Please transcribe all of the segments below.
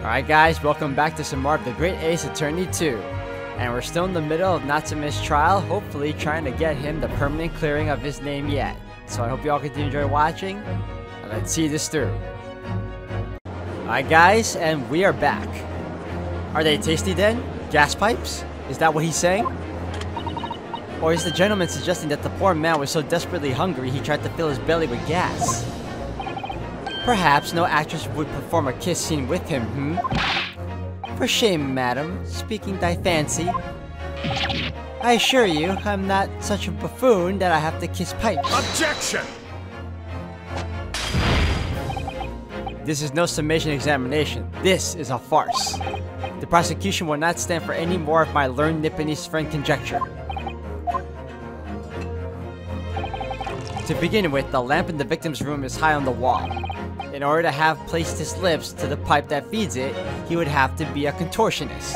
Alright guys, welcome back to some more of the Great Ace Attorney 2. And we're still in the middle of Natsume's trial, hopefully trying to get him the permanent clearing of his name yet. So I hope you all continue to enjoy watching, and let's see this through. Alright guys, and we are back. Are they tasty then? Gas pipes? Is that what he's saying? Or is the gentleman suggesting that the poor man was so desperately hungry he tried to fill his belly with gas? Perhaps no actress would perform a kiss scene with him, For shame, madam, speaking thy fancy. I assure you, I'm not such a buffoon that I have to kiss pipes. Objection! This is no summation examination. This is a farce. The prosecution will not stand for any more of my learned Nipponese friend conjecture. To begin with, the lamp in the victim's room is high on the wall. In order to have placed his lips to the pipe that feeds it, he would have to be a contortionist.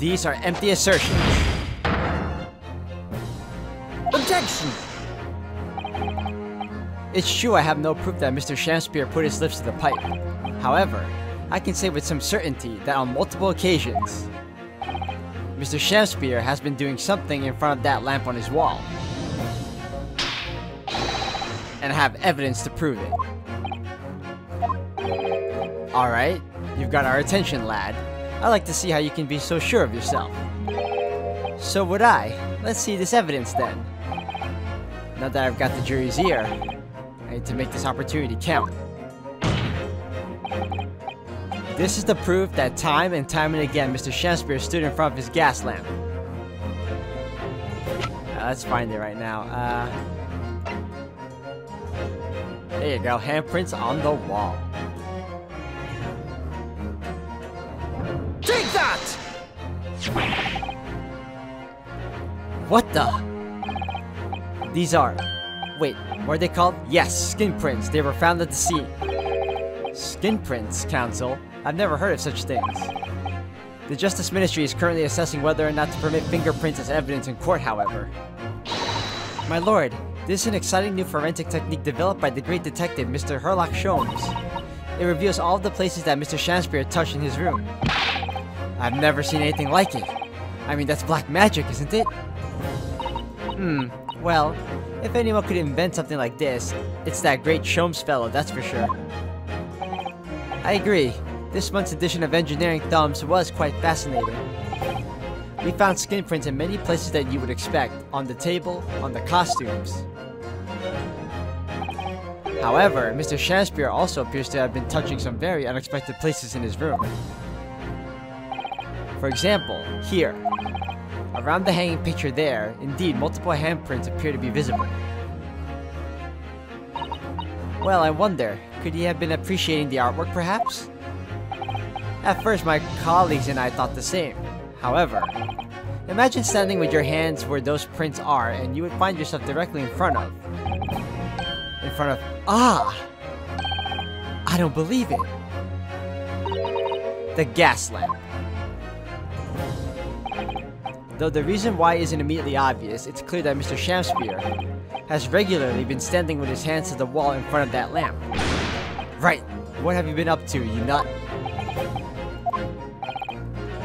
These are empty assertions. Objection! It's true I have no proof that Mr. Shamspeare put his lips to the pipe. However, I can say with some certainty that on multiple occasions, Mr. Shamspeare has been doing something in front of that lamp on his wall. And I have evidence to prove it. Alright, you've got our attention, lad. I like to see how you can be so sure of yourself. So would I. Let's see this evidence then. Now that I've got the jury's ear, I need to make this opportunity count. This is the proof that time and again Mr. Shamspeare stood in front of his gas lamp. Let's find it right now. There you go, handprints on the wall. Take that! What the? These are... Wait, what are they called? Yes, skin prints. They were found at the scene. Skin prints, counsel? I've never heard of such things. The Justice Ministry is currently assessing whether or not to permit fingerprints as evidence in court, however. My lord, this is an exciting new forensic technique developed by the great detective, Mr. Herlock Sholmes. It reveals all of the places that Mr. Shamspeare touched in his room. I've never seen anything like it. I mean, that's black magic, isn't it? Well, if anyone could invent something like this, it's that great Sholmes fellow, that's for sure. I agree. This month's edition of Engineering Thumbs was quite fascinating. We found skin prints in many places that you would expect, on the table, on the costumes. However, Mr. Shamspeare also appears to have been touching some very unexpected places in his room. For example, here. Around the hanging picture there, indeed, multiple handprints appear to be visible. Well, I wonder, could he have been appreciating the artwork perhaps? At first, my colleagues and I thought the same. However, imagine standing with your hands where those prints are and you would find yourself directly in front of... Ah! I don't believe it! The gas lamp. Though the reason why isn't immediately obvious, it's clear that Mr. Shamspeare has regularly been standing with his hands to the wall in front of that lamp. Right, what have you been up to, you nut?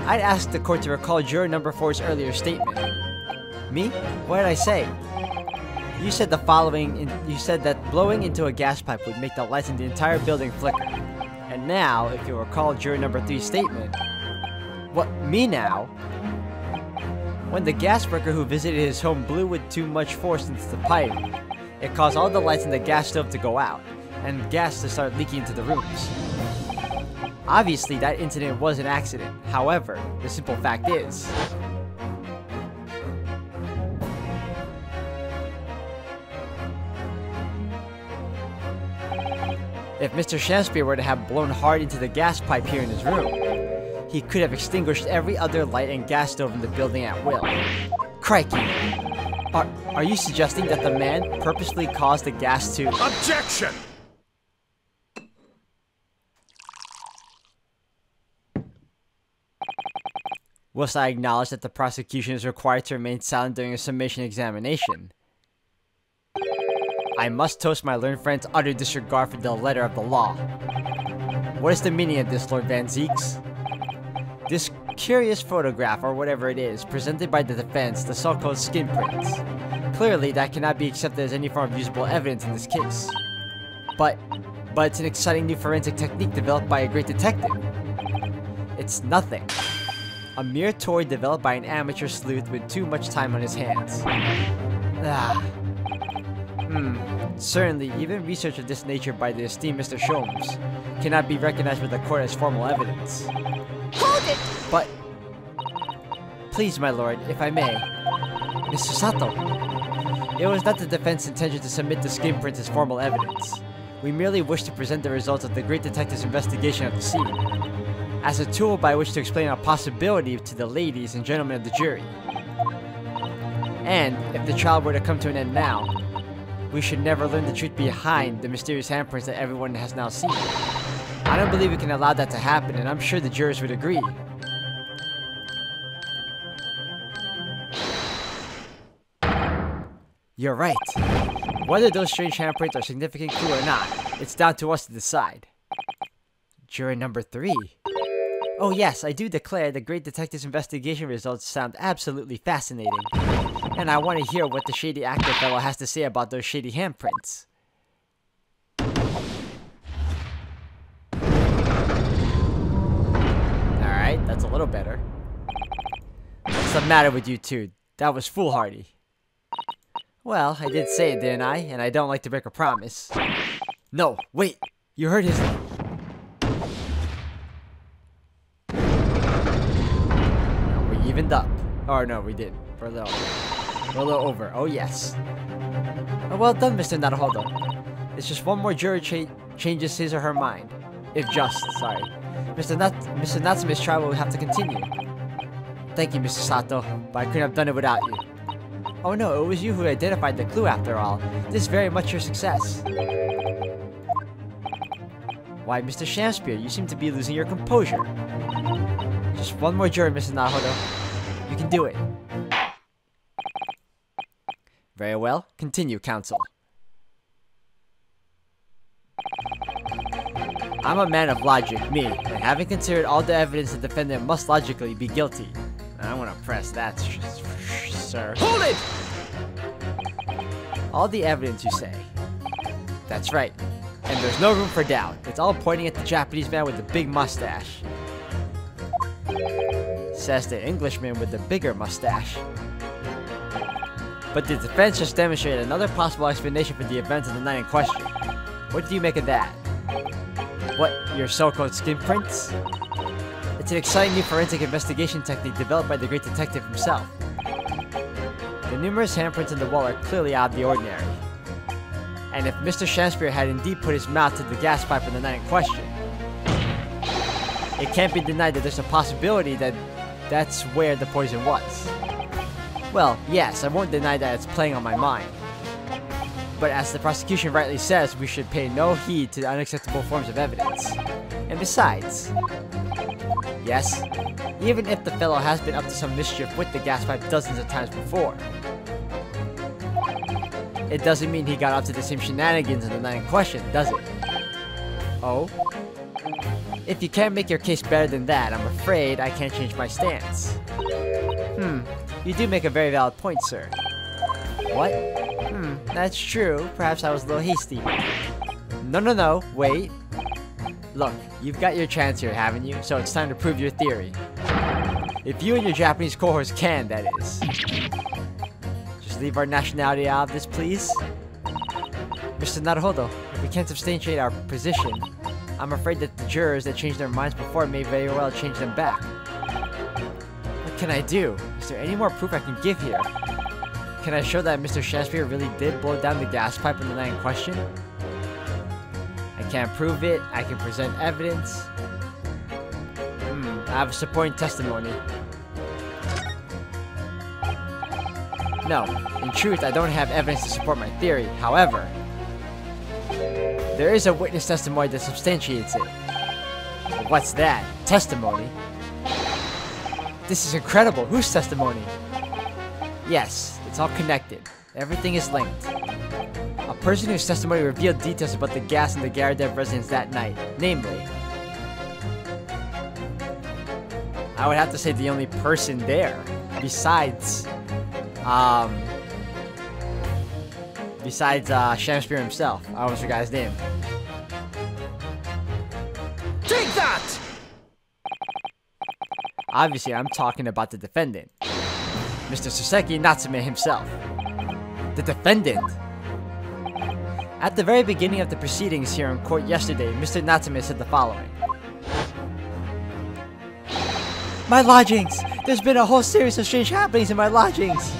I'd ask the court to recall juror number 4's earlier statement. Me? What did I say? You said the following, you said that blowing into a gas pipe would make the lights in the entire building flicker. And now, if you recall juror number 3's statement... What, me now? When the gas worker who visited his home blew with too much force into the pipe, it caused all the lights in the gas stove to go out, and gas to start leaking into the rooms. Obviously, that incident was an accident. However, the simple fact is... if Mr. Shamspeare were to have blown hard into the gas pipe here in his room, he could have extinguished every other light and gas stove in the building at will. Crikey! Are you suggesting that the man purposely caused the gas to... Objection! Whilst I acknowledge that the prosecution is required to remain silent during a summation examination, I must toast my learned friend's utter disregard for the letter of the law. What is the meaning of this, Lord Van Zieks? This curious photograph, or whatever it is, presented by the defense, the so-called skin prints. Clearly, that cannot be accepted as any form of usable evidence in this case. But it's an exciting new forensic technique developed by a great detective. It's nothing. A mere toy developed by an amateur sleuth with too much time on his hands. Certainly, even research of this nature by the esteemed Mr. Sholmes cannot be recognized by the court as formal evidence. Hold it! But... Please, my lord, if I may. Mr. Sato. It was not the defense's intention to submit the skin prints as formal evidence. We merely wish to present the results of the great detective's investigation of the scene, as a tool by which to explain a possibility to the ladies and gentlemen of the jury. And, if the trial were to come to an end now, we should never learn the truth behind the mysterious handprints that everyone has now seen. I don't believe we can allow that to happen, and I'm sure the jurors would agree. You're right. Whether those strange handprints are significant clue or not, it's down to us to decide. Juror number 3. Oh yes, I do declare the great detective's investigation results sound absolutely fascinating. And I want to hear what the shady actor fellow has to say about those shady handprints. Alright, that's a little better. What's the matter with you two? That was foolhardy. Well, I did say it, didn't I? And I don't like to break a promise. No, wait! You heard his... No, we evened up. Oh, no, we didn't. We're a little over. Oh, yes. Oh, well done, Mr. Naruhodo. It's just one more juror changes his or her mind. If just, sorry. Mr. Natsume's trial will have to continue. Thank you, Mr. Sato, but I couldn't have done it without you. Oh no, it was you who identified the clue after all. This is very much your success. Why, Mr. Shamspear, you seem to be losing your composure. Just one more juror, Mr. Naruhodo. You can do it. Very well. Continue, counsel. I'm a man of logic, me, and having considered all the evidence, the defendant must logically be guilty. I want to press that, sir. Hold it! All the evidence, you say? That's right. And there's no room for doubt. It's all pointing at the Japanese man with the big mustache. Says the Englishman with the bigger mustache. But the defense just demonstrated another possible explanation for the events of the night in question. What do you make of that? What, your so-called skin prints? It's an exciting new forensic investigation technique developed by the great detective himself. The numerous handprints in the wall are clearly out of the ordinary. And if Mr. Shamspear had indeed put his mouth to the gas pipe in the night in question, it can't be denied that there's a possibility that that's where the poison was. Well, yes, I won't deny that it's playing on my mind. But as the prosecution rightly says, we should pay no heed to the unacceptable forms of evidence. And besides, yes, even if the fellow has been up to some mischief with the gas pipe dozens of times before, it doesn't mean he got up to the same shenanigans in the night in question, does it? Oh? If you can't make your case better than that, I'm afraid I can't change my stance. You do make a very valid point, sir. What? That's true. Perhaps I was a little hasty. No, wait. Look, you've got your chance here, haven't you? So it's time to prove your theory. If you and your Japanese cohorts can, that is. Just leave our nationality out of this, please. Mr. Naruhodo, if we can't substantiate our position, I'm afraid that the jurors that changed their minds before may very well change them back. What can I do? Is there any more proof I can give here? Can I show that Mr. Shamspear really did blow down the gas pipe in the night in question? I can't prove it. I can present evidence. I have a supporting testimony. No, in truth, I don't have evidence to support my theory. However, there is a witness testimony that substantiates it. But what's that? Testimony? This is incredible. Whose testimony? Yes, it's all connected. Everything is linked. A person whose testimony revealed details about the gas in the Garadev residence that night. Namely, I would have to say the only person there, besides Shamspear himself. I almost forgot his name. Take that! Obviously, I'm talking about the defendant, Mr. Soseki Natsume himself. The defendant! At the very beginning of the proceedings here in court yesterday, Mr. Natsume said the following. My lodgings! There's been a whole series of strange happenings in my lodgings!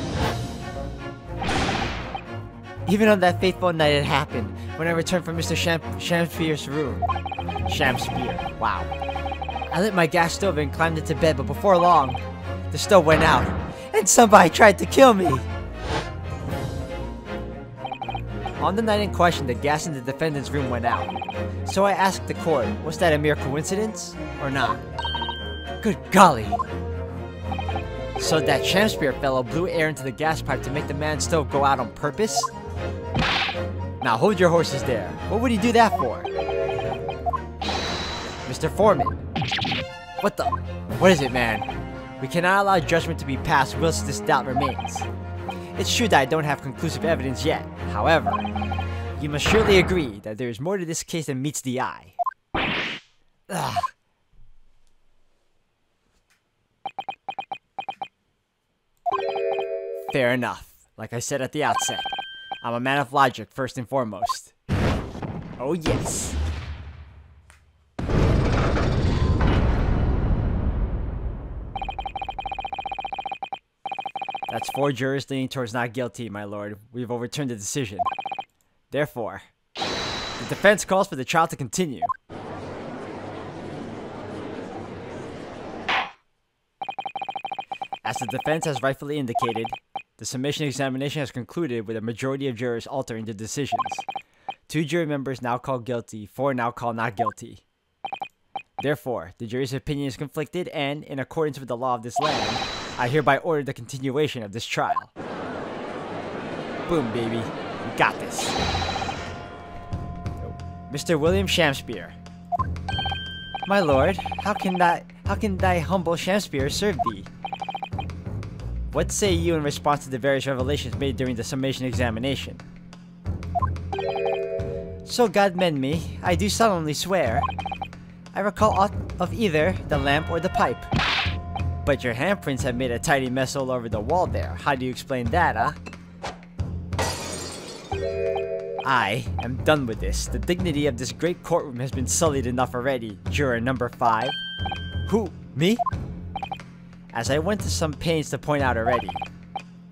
Even on that fateful night it happened, when I returned from Mr. Shamspear's room. Shamspear, wow. I lit my gas stove and climbed into bed, but before long, the stove went out, and somebody tried to kill me! On the night in question, the gas in the defendant's room went out. So I asked the court, was that a mere coincidence, or not? Good golly! So that Shamspear fellow blew air into the gas pipe to make the man's stove go out on purpose? Now hold your horses there. What would he do that for? Mr. Foreman. What the? What is it, man? We cannot allow judgment to be passed whilst this doubt remains. It's true that I don't have conclusive evidence yet. However, you must surely agree that there is more to this case than meets the eye. Ugh. Fair enough. Like I said at the outset, I'm a man of logic first and foremost. Oh yes. That's 4 jurors leaning towards not guilty, my lord. We've overturned the decision. Therefore, the defense calls for the trial to continue. As the defense has rightfully indicated, the summation examination has concluded with a majority of jurors altering their decisions. 2 jury members now call guilty, 4 now call not guilty. Therefore, the jury's opinion is conflicted and, in accordance with the law of this land, I hereby order the continuation of this trial. Boom, baby. We got this. Mr. William Shamspear. My lord, how can thy humble Shamspear serve thee? What say you in response to the various revelations made during the summation examination? So God mend me, I do solemnly swear. I recall aught of either the lamp or the pipe. But your handprints have made a tidy mess all over the wall there. How do you explain that, huh? I am done with this. The dignity of this great courtroom has been sullied enough already. Juror number 5. Who? Me? As I went to some pains to point out already,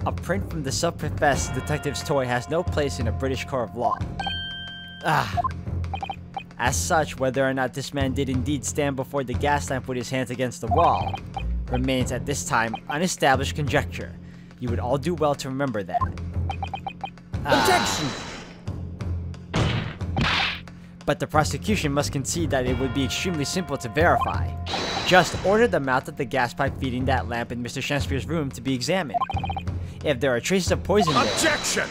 a print from the self-professed detective's toy has no place in a British court of law. As such, whether or not this man did indeed stand before the gas lamp with his hands against the wall remains at this time unestablished conjecture. You would all do well to remember that. Objection! But the prosecution must concede that it would be extremely simple to verify. Just order the mouth of the gas pipe feeding that lamp in Mr. Shamspear's room to be examined. If there are traces of poison there... Objection!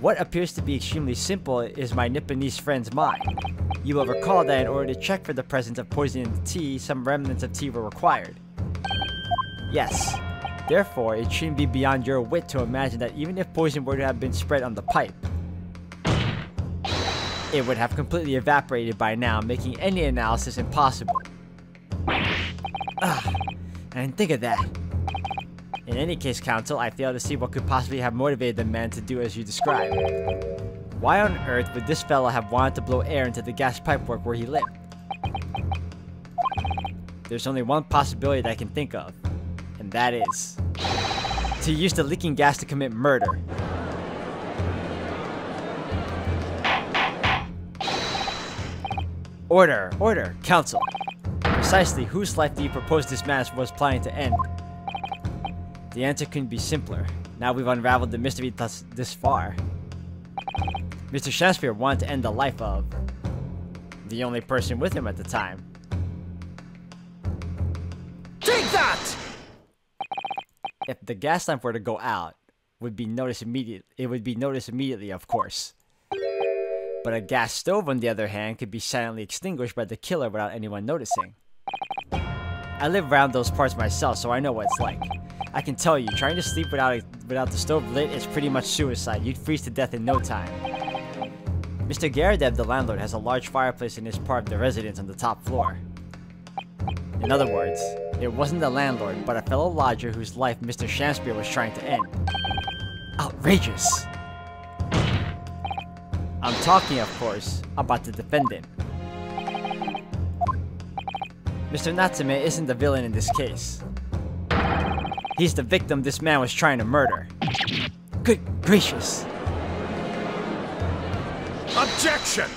What appears to be extremely simple is my Nipponese friend's mind. You will recall that in order to check for the presence of poison in the tea, some remnants of tea were required. Yes. Therefore, it shouldn't be beyond your wit to imagine that even if poison were to have been spread on the pipe, it would have completely evaporated by now, making any analysis impossible. I didn't think of that. In any case, counsel, I fail to see what could possibly have motivated the man to do as you described. Why on earth would this fella have wanted to blow air into the gas pipework where he lived? There's only one possibility that I can think of, and that is to use the leaking gas to commit murder. Order! Order! Counsel! Precisely whose life do you propose this man was planning to end? The answer couldn't be simpler. Now we've unraveled the mystery this far. Mr. Shamspear wanted to end the life of the only person with him at the time. Take that! If the gas lamp were to go out, it would be noticed immediately, of course. But a gas stove, on the other hand, could be silently extinguished by the killer without anyone noticing. I live around those parts myself, so I know what it's like. I can tell you, trying to sleep without the stove lit is pretty much suicide. You'd freeze to death in no time. Mr. Garadev, the landlord, has a large fireplace in his part of the residence on the top floor. In other words, it wasn't the landlord, but a fellow lodger whose life Mr. Shamspeare was trying to end. Outrageous! I'm talking, of course, about the defendant. Mr. Natsume isn't the villain in this case. He's the victim this man was trying to murder. Good gracious! Objection!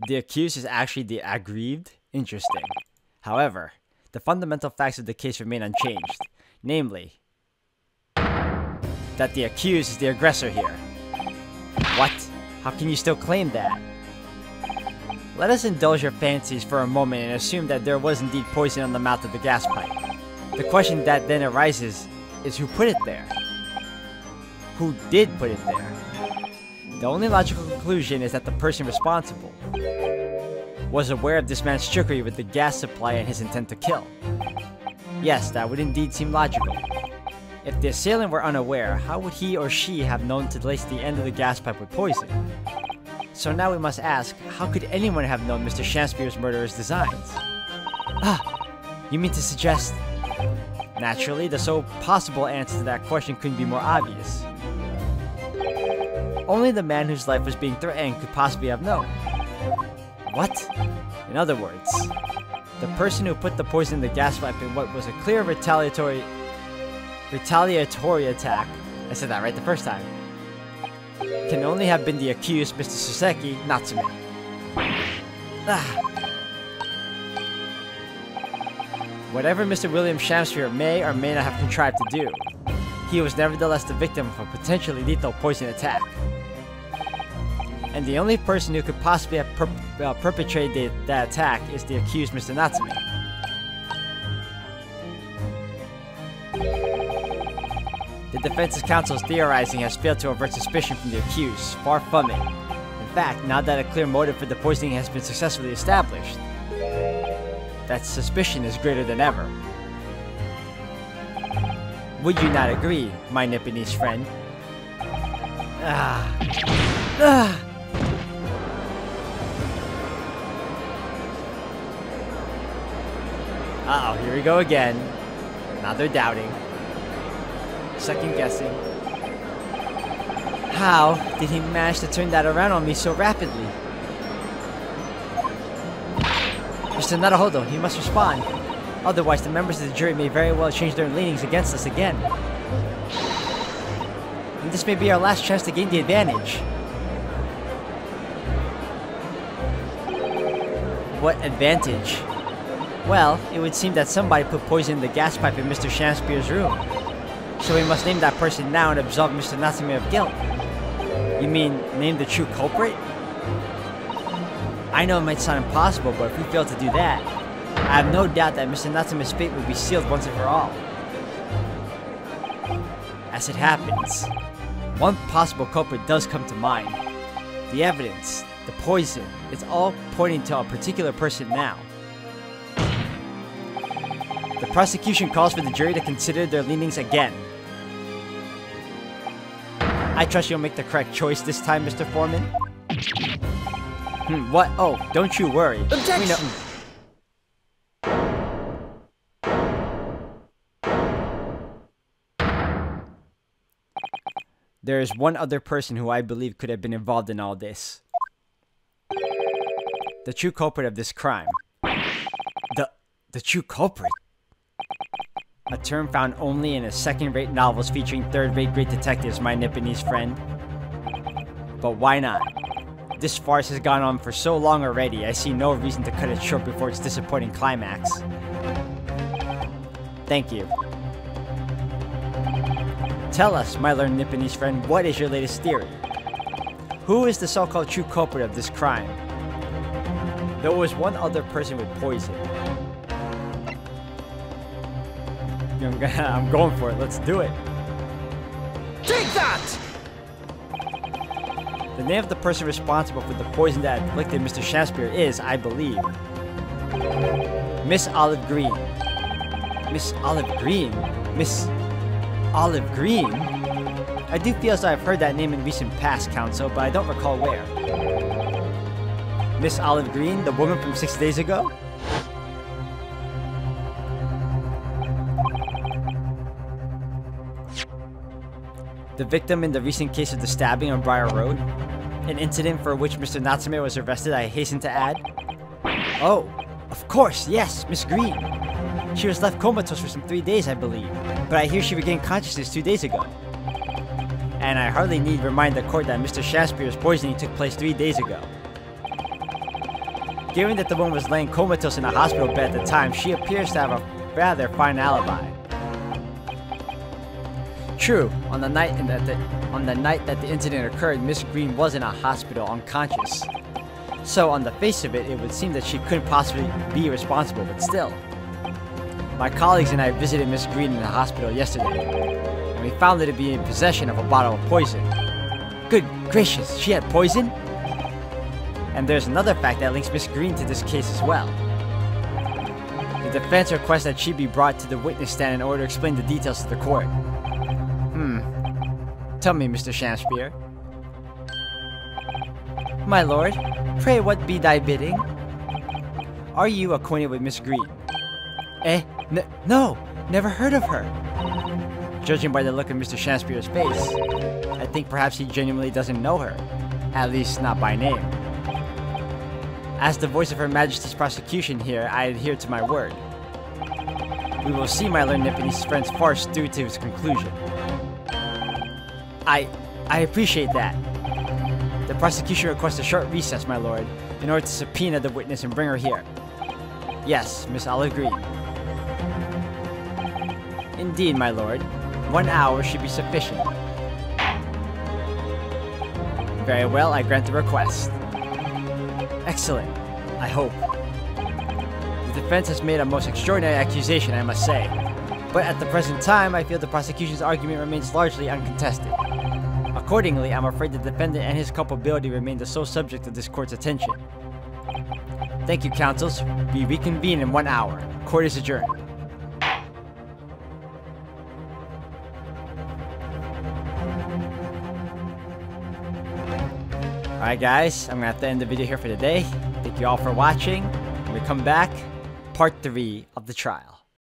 The accused is actually the aggrieved? Interesting. However, the fundamental facts of the case remain unchanged. Namely, that the accused is the aggressor here. What? How can you still claim that? Let us indulge your fancies for a moment and assume that there was indeed poison on the mouth of the gas pipe. The question that then arises is who put it there? Who did put it there? The only logical conclusion is that the person responsible was aware of this man's trickery with the gas supply and his intent to kill. Yes, that would indeed seem logical. If the assailant were unaware, how would he or she have known to lace the end of the gas pipe with poison? So now we must ask, how could anyone have known Mr. Shamspeare's murderous designs? Ah, you mean to suggest... Naturally, the sole possible answer to that question couldn't be more obvious. Only the man whose life was being threatened could possibly have known. What? In other words, the person who put the poison in the gas pipe in what was a clear retaliatory attack, I said that right the first time, can only have been the accused, Mr. Soseki Natsume. Whatever Mr. William Shamspeare may or may not have contrived to do, he was nevertheless the victim of a potentially lethal poison attack. And the only person who could possibly have perpetrated that attack is the accused, Mr. Natsume. The defense's counsel's theorizing has failed to avert suspicion from the accused. Far from it. In fact, now that a clear motive for the poisoning has been successfully established, that suspicion is greater than ever. Would you not agree, my Nipponese friend? Uh-oh, here we go again. Now they're doubting. Second guessing. How did he manage to turn that around on me so rapidly? Mr. Naruhodo, he must respond. Otherwise, the members of the jury may very well change their leanings against us again. And this may be our last chance to gain the advantage. What advantage? Well, it would seem that somebody put poison in the gas pipe in Mr. Shamspeare's room. So we must name that person now and absolve Mr. Natsume of guilt. You mean, name the true culprit? I know it might sound impossible, but if we fail to do that, I have no doubt that Mr. Natsume's fate will be sealed once and for all. As it happens, one possible culprit does come to mind. The evidence, the poison, it's all pointing to a particular person now. The prosecution calls for the jury to consider their leanings again. I trust you'll make the correct choice this time, Mr. Foreman. What? Oh, don't you worry. Objection! We know. There is one other person who I believe could have been involved in all this. The true culprit of this crime. The true culprit? A term found only in second-rate novels featuring third-rate great detectives, my Nipponese friend. But why not? This farce has gone on for so long already, I see no reason to cut it short before its disappointing climax. Thank you. Tell us, my learned Nipponese friend, what is your latest theory? Who is the so-called true culprit of this crime? There was one other person with poison. I'm going for it. Let's do it. Take that! The name of the person responsible for the poison that afflicted Mr. Shamspeare is, I believe, Miss Olive Green. Miss Olive Green? Miss Olive Green? I do feel as though I've heard that name in recent past, Counsel, but I don't recall where. Miss Olive Green, the woman from 6 days ago? The victim in the recent case of the stabbing on Briar Road? An incident for which Mr. Natsume was arrested, I hasten to add. Oh, of course, yes, Miss Green. She was left comatose for some 3 days, I believe, but I hear she regained consciousness 2 days ago. And I hardly need remind the court that Mr. Shakespeare's poisoning took place 3 days ago. Given that the woman was laying comatose in a hospital bed at the time, she appears to have a rather fine alibi. True, on the night that the incident occurred, Miss Green was in a hospital unconscious. So on the face of it, it would seem that she couldn't possibly be responsible, but still. My colleagues and I visited Miss Green in the hospital yesterday, and we found her to be in possession of a bottle of poison. Good gracious, she had poison? And there's another fact that links Miss Green to this case as well. The defense requests that she be brought to the witness stand in order to explain the details to the court. Tell me, Mr. Shakespeare. My lord, pray what be thy bidding? Are you acquainted with Miss Green? No, never heard of her. Judging by the look of Mr. Shakespeare's face, I think perhaps he genuinely doesn't know her, at least not by name. As the voice of Her Majesty's prosecution here, I adhere to my word. We will see my Lord Nipponese friend's farce through to its conclusion. I appreciate that. The prosecution requests a short recess, my lord, in order to subpoena the witness and bring her here. Yes, Miss Olive Green. Indeed, my lord. 1 hour should be sufficient. Very well, I grant the request. Excellent, I hope. The defense has made a most extraordinary accusation, I must say. But at the present time, I feel the prosecution's argument remains largely uncontested. Accordingly, I'm afraid the defendant and his culpability remain the sole subject of this court's attention. Thank you, counsels. We reconvene in 1 hour. Court is adjourned. Alright guys, I'm gonna have to end the video here for today. Thank you all for watching. When we come back, part 3 of the trial.